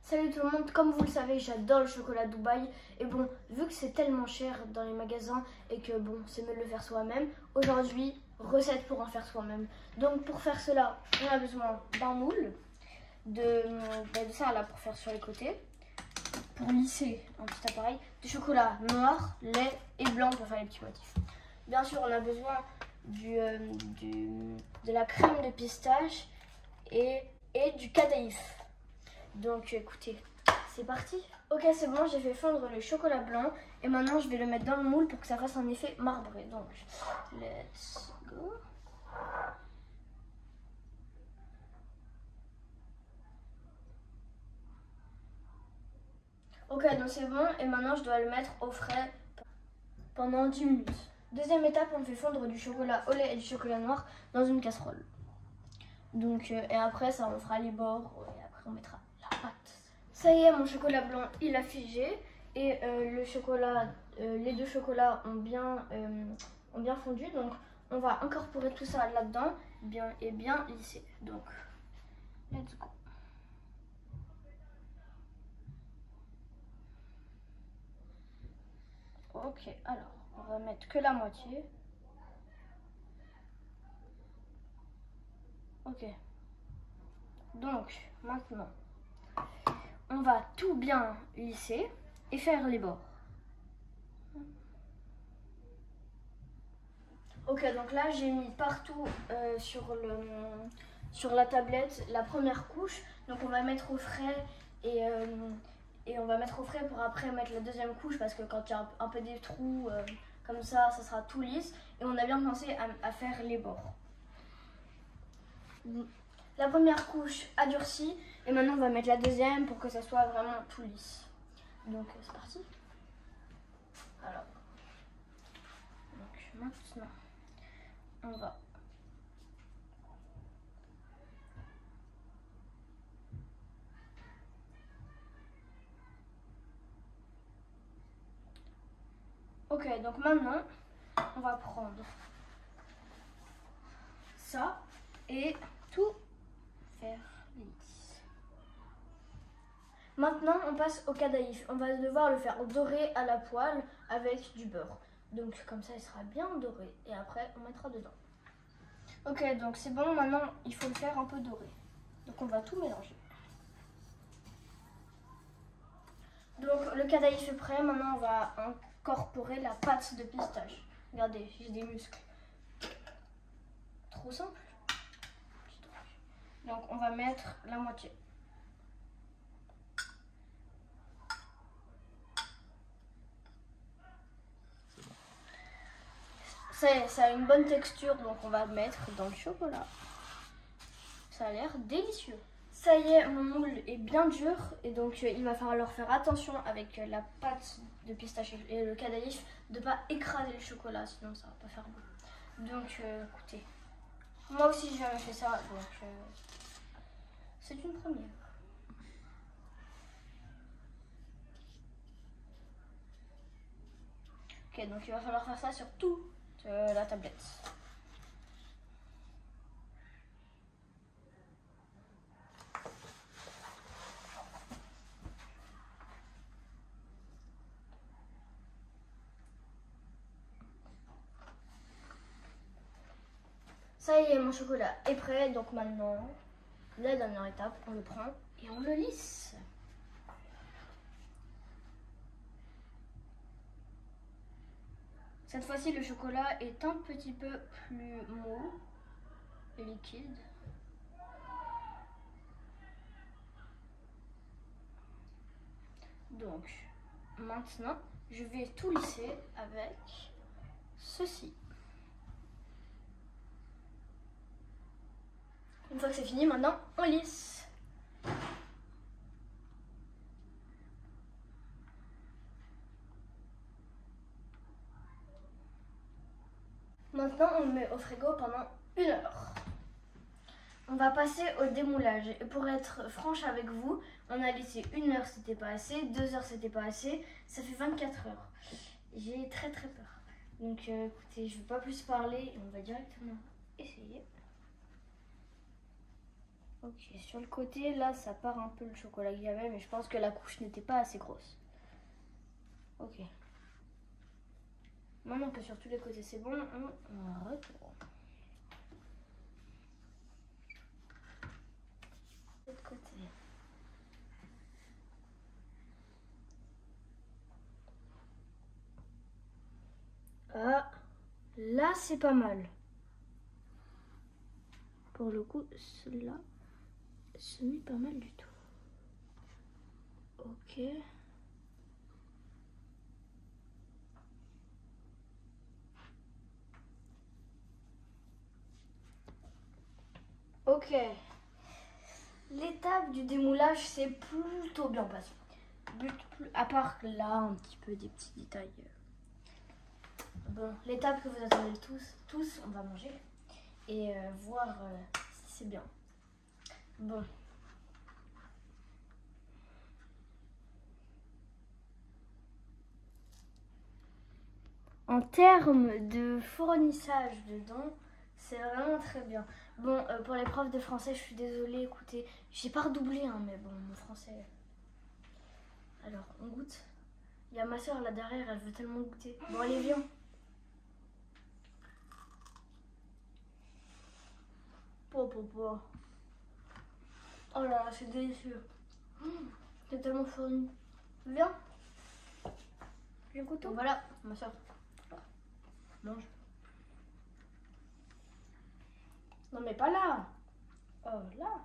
Salut tout le monde, comme vous le savez, j'adore le chocolat Dubaï. Et bon, vu que c'est tellement cher dans les magasins et que bon, c'est mieux de le faire soi-même, aujourd'hui, recette pour en faire soi-même. Donc pour faire cela, on a besoin d'un moule, de ça là pour faire sur les côtés, pour lisser un petit appareil, du chocolat noir, lait et blanc pour faire les petits motifs. Bien sûr, on a besoin de la crème de pistache et du cadaïf. Donc écoutez, c'est parti. Ok, c'est bon, j'ai fait fondre le chocolat blanc et maintenant je vais le mettre dans le moule pour que ça fasse un effet marbré. Donc, let's go. Ok, donc c'est bon et maintenant je dois le mettre au frais pendant 10 minutes. Deuxième étape, on fait fondre du chocolat au lait et du chocolat noir dans une casserole. Donc, et après ça, on fera les bords et après on mettra la pâte. Ça y est, mon chocolat blanc, il a figé et le chocolat, les deux chocolats ont bien fondu. Donc, on va incorporer tout ça là-dedans et bien lisser. Donc, let's go. Ok, alors, on va mettre que la moitié. Ok. Donc, maintenant, on va tout bien lisser et faire les bords. Ok, donc là j'ai mis partout sur la tablette la première couche. Donc on va mettre au frais et on va mettre au frais pour après mettre la deuxième couche parce que quand il y a un peu des trous comme ça sera tout lisse. Et on a bien pensé à faire les bords. La première couche a durci et maintenant on va mettre la deuxième pour que ça soit vraiment tout lisse. Donc c'est parti. Alors, donc maintenant on va ok, donc maintenant on va prendre ça et tout faire lisse. Maintenant on passe au cadaïf. On va devoir le faire dorer à la poêle avec du beurre. Donc comme ça il sera bien doré et après on mettra dedans. Ok, donc c'est bon, maintenant il faut le faire un peu doré. Donc on va tout mélanger. Donc le cadaïf est prêt, maintenant on va incorporer la pâte de pistache. Regardez, j'ai des muscles. Trop simple. Donc on va mettre la moitié. Ça a une bonne texture, donc on va mettre dans le chocolat. Ça a l'air délicieux. Ça y est, mon moule est bien dur et donc il va falloir faire attention avec la pâte de pistache et le cadaïf de ne pas écraser le chocolat, sinon ça va pas faire bon. Donc écoutez, moi aussi j'ai jamais fait ça, donc c'est une première. Ok, donc il va falloir faire ça sur toute la tablette. Ça y est, mon chocolat est prêt, donc maintenant, la dernière étape, on le prend et on le lisse. Cette fois-ci, le chocolat est un petit peu plus mou et liquide. Donc, maintenant, je vais tout lisser avec ceci. Une fois que c'est fini, maintenant, on lisse. Maintenant, on le met au frigo pendant 1 heure. On va passer au démoulage. Et pour être franche avec vous, on a laissé 1 heure, c'était pas assez, 2 heures, c'était pas assez, ça fait 24 heures. J'ai très peur. Donc écoutez, je ne vais pas plus parler et on va directement essayer. Ok, sur le côté, là, ça part un peu le chocolat qu'il y avait, mais je pense que la couche n'était pas assez grosse. Ok. Maintenant que sur tous les côtés c'est bon, on retourne. De l'autre côté. Ah, là c'est pas mal. Pour le coup, cela ce n'est pas mal du tout. Ok. Ok. L'étape du démoulage s'est plutôt bien passée. À part là, un petit peu des petits détails. Bon, l'étape que vous attendez tous, on va manger et voir si c'est bien. Bon. En termes de fournissage dedans, c'est vraiment très bien. Bon, pour les profs de français, je suis désolée, écoutez, j'ai pas redoublé, hein, mais bon, mon français... Alors, on goûte. Il y a ma soeur là derrière, elle veut tellement goûter. Bon, allez, viens. Oh là là, c'est délicieux. C'est tellement fourni. Viens. Je goûte. Voilà, ma soeur. Mange. Non mais pas là. Oh là.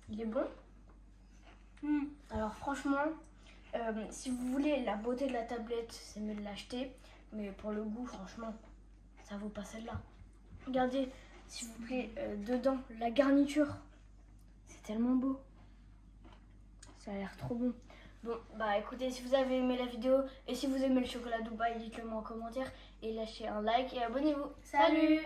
Il est bon. Alors franchement, si vous voulez la beauté de la tablette, c'est mieux de l'acheter. Mais pour le goût, franchement, ça vaut pas celle-là. Regardez, s'il vous plaît, dedans, la garniture. C'est tellement beau. Ça a l'air trop bon. Bon, bah écoutez, si vous avez aimé la vidéo et si vous aimez le chocolat Dubaï, dites-le moi en commentaire et lâchez un like et abonnez-vous. Salut!